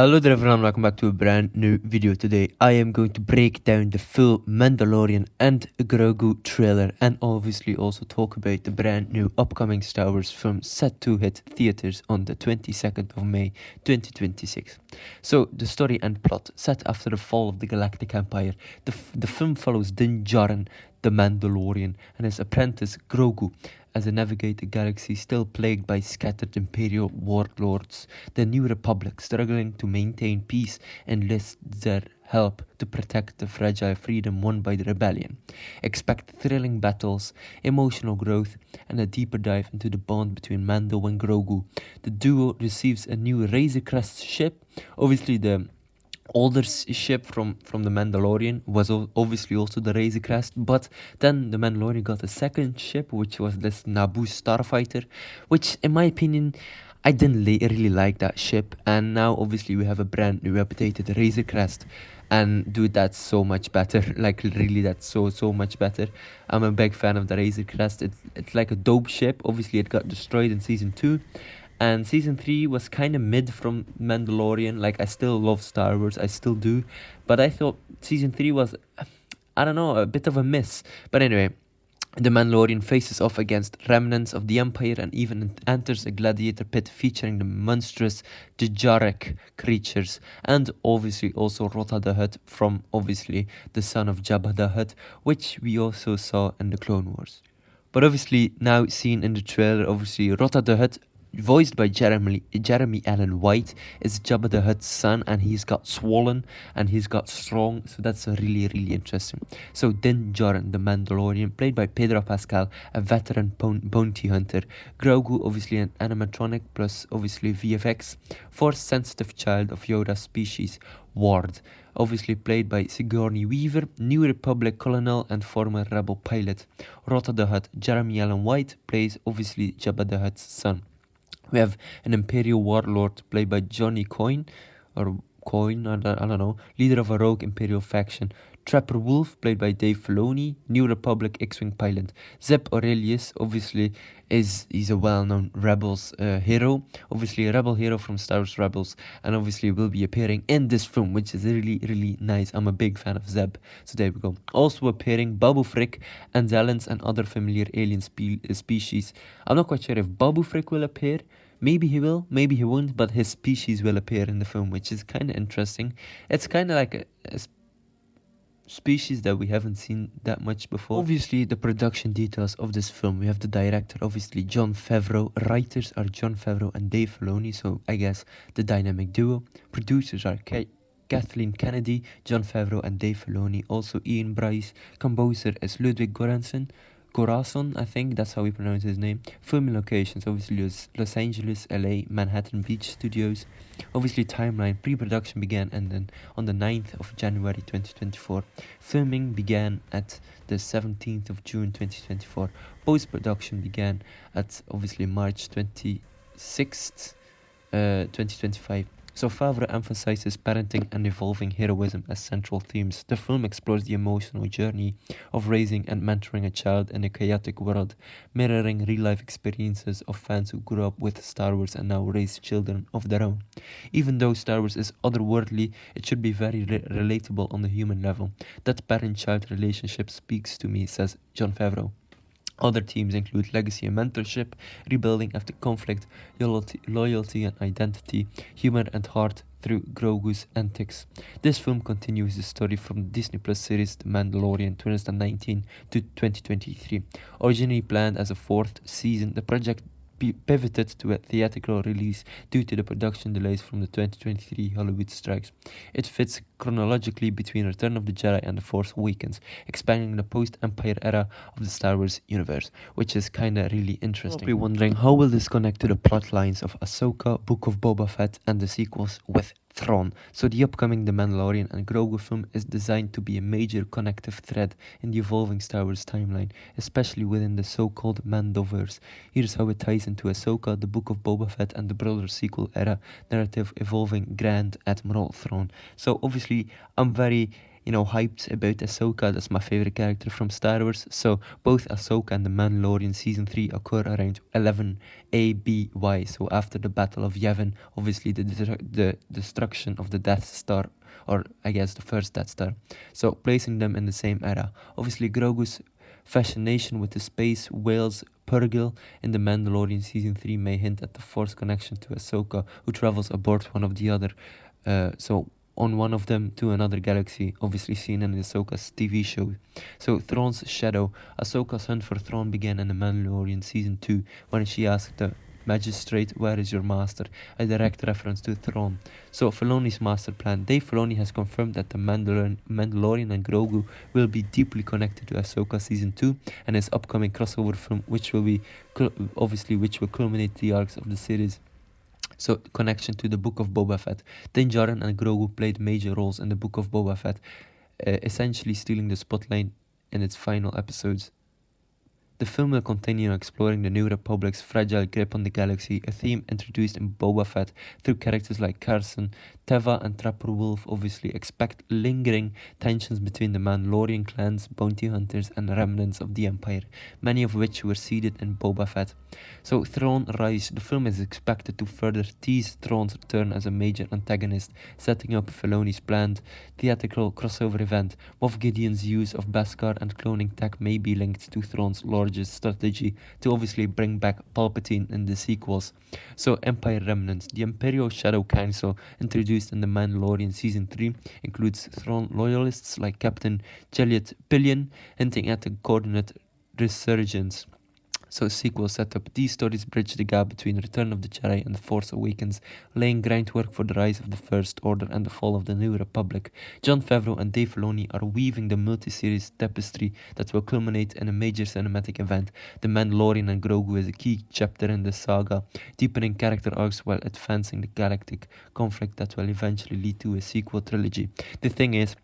Hello there everyone, welcome back to a brand new video. Today I am going to break down the full Mandalorian and Grogu trailer and obviously also talk about the brand new upcoming Star Wars film set to hit theaters on the 22nd of May 2026. So the story and plot set after the fall of the Galactic Empire. The film follows Din Djarin, the Mandalorian, and his apprentice Grogu as they navigate a galaxy still plagued by scattered Imperial warlords. The New Republic, struggling to maintain peace, enlists their help to protect the fragile freedom won by the rebellion. Expect thrilling battles, emotional growth, and a deeper dive into the bond between Mando and Grogu. The duo receives a new Razor Crest ship, obviously the older ship from the Mandalorian was obviously also the Razor Crest, but then the Mandalorian got a second ship, which was this Naboo starfighter, which in my opinion I didn't really like that ship. And now obviously we have a brand new updated Razor Crest, and dude, that's so much better. Like really, that's so much better. I'm a big fan of the Razor Crest. It's like a dope ship. Obviously it got destroyed in season 2, and season 3 was kind of mid from Mandalorian. Like, I still love Star Wars, I still do, but I thought season 3 was, I don't know, a bit of a miss. But anyway, the Mandalorian faces off against remnants of the Empire and even enters a gladiator pit featuring the monstrous Djaric creatures, and obviously also Rota the Hutt, from obviously the son of Jabba the Hutt, which we also saw in the Clone Wars. But obviously now seen in the trailer, obviously Rota the Hutt, voiced by Jeremy Allen White, is Jabba the Hutt's son, and he's got swollen and he's got strong, so that's really interesting. So Din Djarin, the Mandalorian, played by Pedro Pascal, a veteran bounty hunter. Grogu, obviously an animatronic plus obviously VFX, force-sensitive child of Yoda's species, Ward, obviously played by Sigourney Weaver, New Republic colonel and former rebel pilot. Rota the Hutt, Jeremy Allen White, plays obviously Jabba the Hutt's son. We have an Imperial warlord played by Johnny Coyne, or Coyne, I don't know, leader of a rogue Imperial faction. Trapper Wolf, played by Dave Filoni, New Republic X-Wing pilot. Zeb Orrelius, obviously, he's a well-known Rebels hero, obviously a Rebel hero from Star Wars Rebels, and obviously will be appearing in this film, which is really nice. I'm a big fan of Zeb, so there we go. Also appearing Babu Frick, Andalans, and other familiar alien species. I'm not quite sure if Babu Frick will appear. Maybe he will, maybe he won't, but his species will appear in the film, which is kind of interesting. It's kind of like a species that we haven't seen that much before. Obviously, the production details of this film, we have the director, obviously Jon Favreau. Writers are Jon Favreau and Dave Filoni, so I guess the dynamic duo. Producers are Kathleen Kennedy, Jon Favreau and Dave Filoni. Also Ian Bryce. Composer is Ludwig Göransson, I think that's how we pronounce his name. Filming locations, obviously Los Angeles, LA, Manhattan Beach Studios. Obviously timeline, pre-production began and then on the 9th of January 2024. Filming began at the 17th of June 2024. Post-production began at obviously March 26th, 2025. So Favreau emphasizes parenting and evolving heroism as central themes. The film explores the emotional journey of raising and mentoring a child in a chaotic world, mirroring real-life experiences of fans who grew up with Star Wars and now raise children of their own. Even though Star Wars is otherworldly, it should be very relatable on the human level. That parent-child relationship speaks to me, says Jon Favreau. Other themes include legacy and mentorship, rebuilding after conflict, loyalty and identity, humor and heart through Grogu's antics. This film continues the story from the Disney Plus series The Mandalorian 2019 to 2023. Originally planned as a fourth season, the project pivoted to a theatrical release due to the production delays from the 2023 Hollywood strikes. It fits chronologically between Return of the Jedi and The Force Awakens, expanding the post-Empire era of the Star Wars universe, which is kinda really interesting. You'll be wondering, how will this connect to the plot lines of Ahsoka, Book of Boba Fett, and the sequels with Thrawn? So the upcoming The Mandalorian and Grogu film is designed to be a major connective thread in the evolving Star Wars timeline, especially within the so-called Mandoverse. Here's how it ties into Ahsoka, the Book of Boba Fett, and the broader sequel era narrative evolving Grand Admiral Thrawn. So obviously I'm very hyped about Ahsoka. That's my favorite character from Star Wars. So both Ahsoka and The Mandalorian season 3 occur around 11 ABY. So after the Battle of Yavin, obviously the destruction of the Death Star, or I guess the first Death Star. So placing them in the same era. Obviously Grogu's fascination with the space whales Purrgil in The Mandalorian season 3 may hint at the Force connection to Ahsoka, who travels aboard one of the other. So on one of them to another galaxy, obviously seen in Ahsoka's TV show. So Thrawn's shadow. Ahsoka's hunt for Thrawn began in The Mandalorian season 2 when she asked the magistrate, "Where is your master?" A direct reference to Thrawn. So Filoni's master plan. Dave Filoni has confirmed that the Mandalorian and Grogu will be deeply connected to Ahsoka season 2 and his upcoming crossover film, which will be which will culminate the arcs of the series. So, connection to the Book of Boba Fett. Din Djarin and Grogu played major roles in the Book of Boba Fett, essentially stealing the spotlight in its final episodes. The film will continue exploring the New Republic's fragile grip on the galaxy, a theme introduced in Boba Fett through characters like Carson, Teva, and Trapper Wolf. Obviously, expect lingering tensions between the Mandalorian clans, bounty hunters, and remnants of the Empire, many of which were seeded in Boba Fett. So, Thrawn Rise. The film is expected to further tease Thrawn's return as a major antagonist, setting up Filoni's planned theatrical crossover event. Moff Gideon's use of Beskar and cloning tech may be linked to Thrawn's largest strategy to obviously bring back Palpatine in the sequels. So, Empire remnants. The Imperial Shadow Council, introduced in The Mandalorian season 3, includes Thrawn loyalists like Captain Jeliet Pillion, hinting at a coordinate resurgence. So sequel setup. These stories bridge the gap between Return of the Jedi and The Force Awakens, laying groundwork for the rise of the First Order and the fall of the New Republic. Jon Favreau and Dave Filoni are weaving the multi-series tapestry that will culminate in a major cinematic event. The Mandalorian and Grogu is a key chapter in the saga, deepening character arcs while advancing the galactic conflict that will eventually lead to a sequel trilogy. The thing is,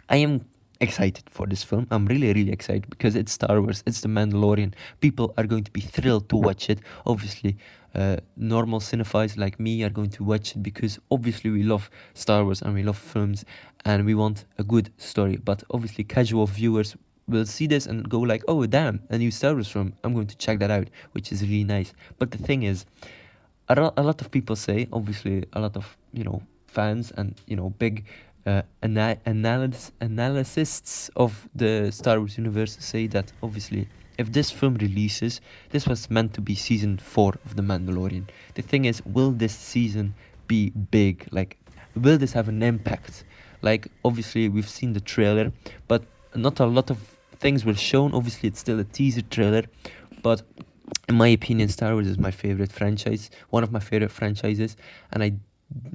I am excited for this film. I'm really excited because it's Star Wars, it's The Mandalorian. People are going to be thrilled to watch it. Obviously, normal cinephiles like me are going to watch it because obviously we love Star Wars and we love films and we want a good story. But obviously, casual viewers will see this and go like, "Oh damn, a new Star Wars film, I'm going to check that out," which is really nice. But the thing is, a lot of people say, obviously a lot of fans and big analysts of the Star Wars universe say that obviously if this film releases, this was meant to be season 4 of The Mandalorian. The thing is, will this season be big? Like, will this have an impact? Like, obviously we've seen the trailer, but not a lot of things were shown. Obviously it's still a teaser trailer, but in my opinion, Star Wars is my favorite franchise, one of my favorite franchises, and I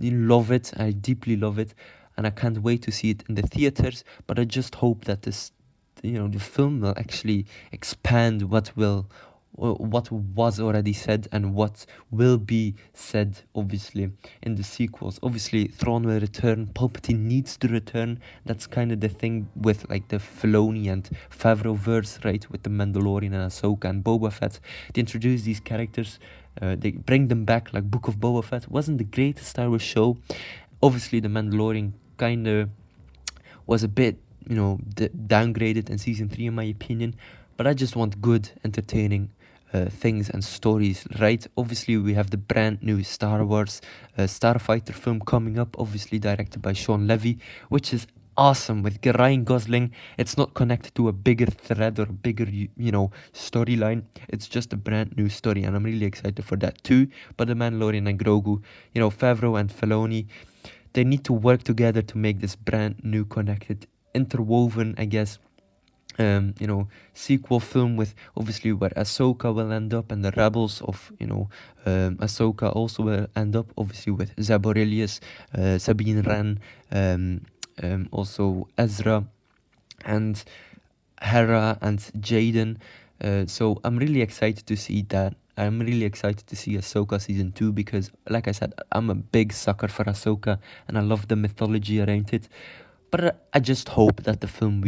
love it. I deeply love it, and I can't wait to see it in the theaters. But I just hope that the film will actually expand what was already said and what will be said, obviously, in the sequels. Obviously, Thrawn will return. Palpatine needs to return. That's kind of the thing with like the Filoni and Favreau verse, right? With the Mandalorian and Ahsoka and Boba Fett. They introduce these characters. They bring them back, like Book of Boba Fett wasn't the greatest Star Wars show. Obviously, the Mandalorian kind of was a bit, downgraded in season 3, in my opinion. But I just want good, entertaining things and stories, right? Obviously, we have the brand new Star Wars Starfighter film coming up, obviously directed by Sean Levy, which is awesome with Ryan Gosling. It's not connected to a bigger thread or a bigger, storyline. It's just a brand new story, and I'm really excited for that too. But The Mandalorian and Grogu, Favreau and Filoni, they need to work together to make this brand new, connected, interwoven, I guess, sequel film with obviously where Ahsoka will end up and the rebels of, Ahsoka also will end up obviously with Zeb Orrelios, Sabine Wren, also Ezra and Hera and Jaden. So I'm really excited to see that. I'm really excited to see Ahsoka season 2 because, like I said, I'm a big sucker for Ahsoka and I love the mythology around it. But I just hope that the film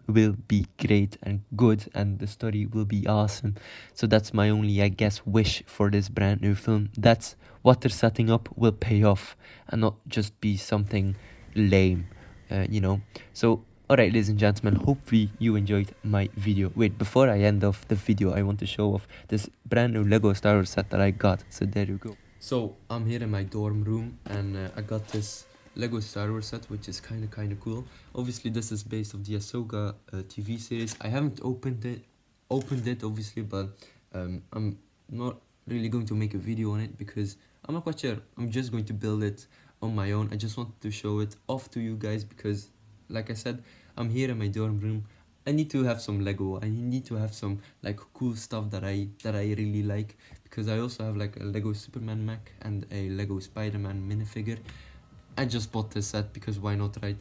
will be great and good and the story will be awesome. So that's my only, I guess, wish for this brand new film. That's what they're setting up will pay off and not just be something lame. you know. So, alright, ladies and gentlemen, hopefully you enjoyed my video. Wait, before I end off the video, I want to show off this brand new Lego Star Wars set that I got. So there you go. So I'm here in my dorm room, and I got this Lego Star Wars set, which is kind of cool. Obviously, this is based off the Ahsoka TV series. I haven't opened it obviously, but I'm not really going to make a video on it because I'm not quite sure. I'm just going to build it on my own. I just wanted to show it off to you guys because, like I said, I'm here in my dorm room. I need to have some Lego. I need to have some like cool stuff that I really like, because I also have like a Lego Superman mech and a Lego Spider-Man minifigure. I just bought this set because why not, right?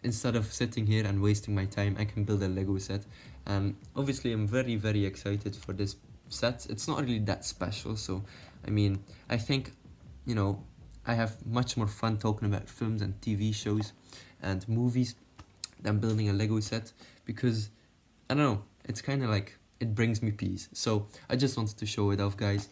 Instead of sitting here and wasting my time, I can build a Lego set. Obviously, I'm very excited for this set. It's not really that special, so I mean, I think, you know, I have much more fun talking about films and TV shows and movies than building a Lego set, because I don't know, it's kind of like, it brings me peace. So I just wanted to show it off, guys.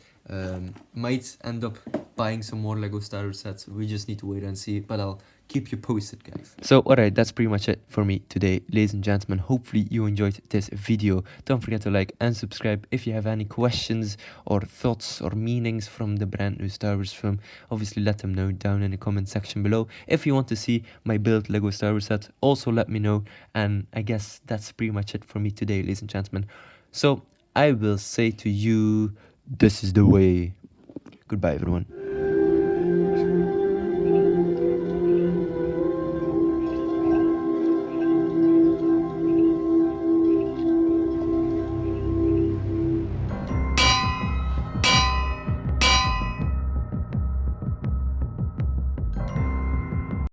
Might end up buying some more Lego Star Wars sets. We just need to wait and see, but I'll keep you posted, guys. So alright, that's pretty much it for me today, ladies and gentlemen. Hopefully you enjoyed this video. Don't forget to like and subscribe. If you have any questions or thoughts or meanings from the brand new Star Wars film, obviously let them know down in the comment section below. If you want to see my built Lego Star Wars set, also let me know. And I guess that's pretty much it for me today, ladies and gentlemen. So I will say to you, this is the way. Goodbye, everyone.